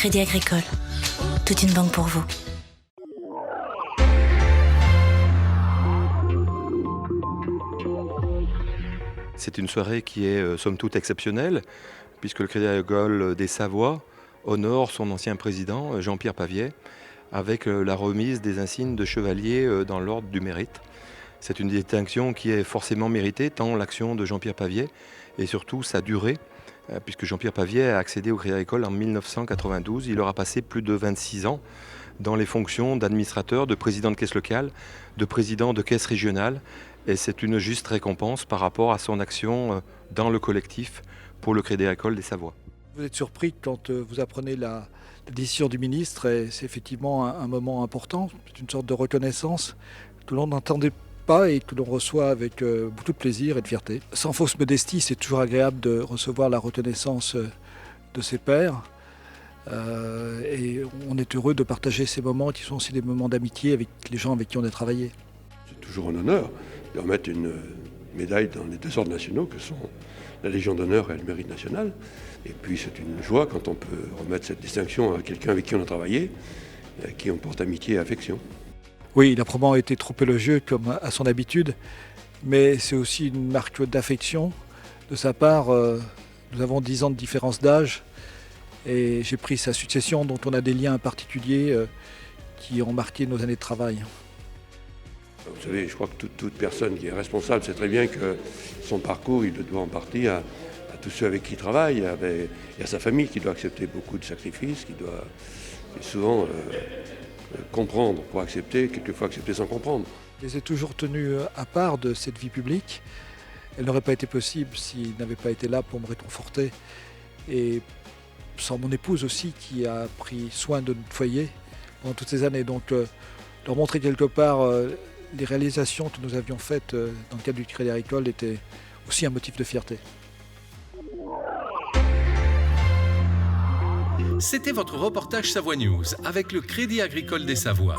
Crédit Agricole. Toute une banque pour vous. C'est une soirée qui est somme toute exceptionnelle, puisque le Crédit Agricole des Savoies honore son ancien président, Jean-Pierre Pavier, avec la remise des insignes de chevalier dans l'ordre du mérite. C'est une distinction qui est forcément méritée, tant l'action de Jean-Pierre Pavier et surtout sa durée, puisque Jean-Pierre Pavier a accédé au Crédit Agricole en 1992. Il aura passé plus de 26 ans dans les fonctions d'administrateur, de président de caisse locale, de président de caisse régionale. Et c'est une juste récompense par rapport à son action dans le collectif pour le Crédit Agricole des Savoies. Vous êtes surpris quand vous apprenez la décision du ministre, et c'est effectivement un moment important, c'est une sorte de reconnaissance que l'on n'entendait pas et que l'on reçoit avec beaucoup de plaisir et de fierté. Sans fausse modestie, c'est toujours agréable de recevoir la reconnaissance de ses pairs. Et on est heureux de partager ces moments qui sont aussi des moments d'amitié avec les gens avec qui on a travaillé. C'est toujours un honneur de remettre une médaille dans les deux ordres nationaux que sont la Légion d'honneur et le Mérite national. Et puis c'est une joie quand on peut remettre cette distinction à quelqu'un avec qui on a travaillé, à qui on porte amitié et affection. Oui, il a probablement été trop élogieux comme à son habitude, mais c'est aussi une marque d'affection de sa part. Nous avons 10 ans de différence d'âge et j'ai pris sa succession dont on a des liens particuliers qui ont marqué nos années de travail. Vous savez, je crois que toute personne qui est responsable sait très bien que son parcours, il le doit en partie à tous ceux avec qui il travaille, et à sa famille qui doit accepter beaucoup de sacrifices, qui doit souvent comprendre pour accepter, quelquefois accepter sans comprendre. Je les ai toujours tenus à part de cette vie publique. Elle n'aurait pas été possible s'il n'avait pas été là pour me réconforter. Et sans mon épouse aussi, qui a pris soin de notre foyer pendant toutes ces années. Donc leur montrer quelque part les réalisations que nous avions faites dans le cadre du Crédit Agricole était aussi un motif de fierté. C'était votre reportage Savoie News avec le Crédit Agricole des Savoies.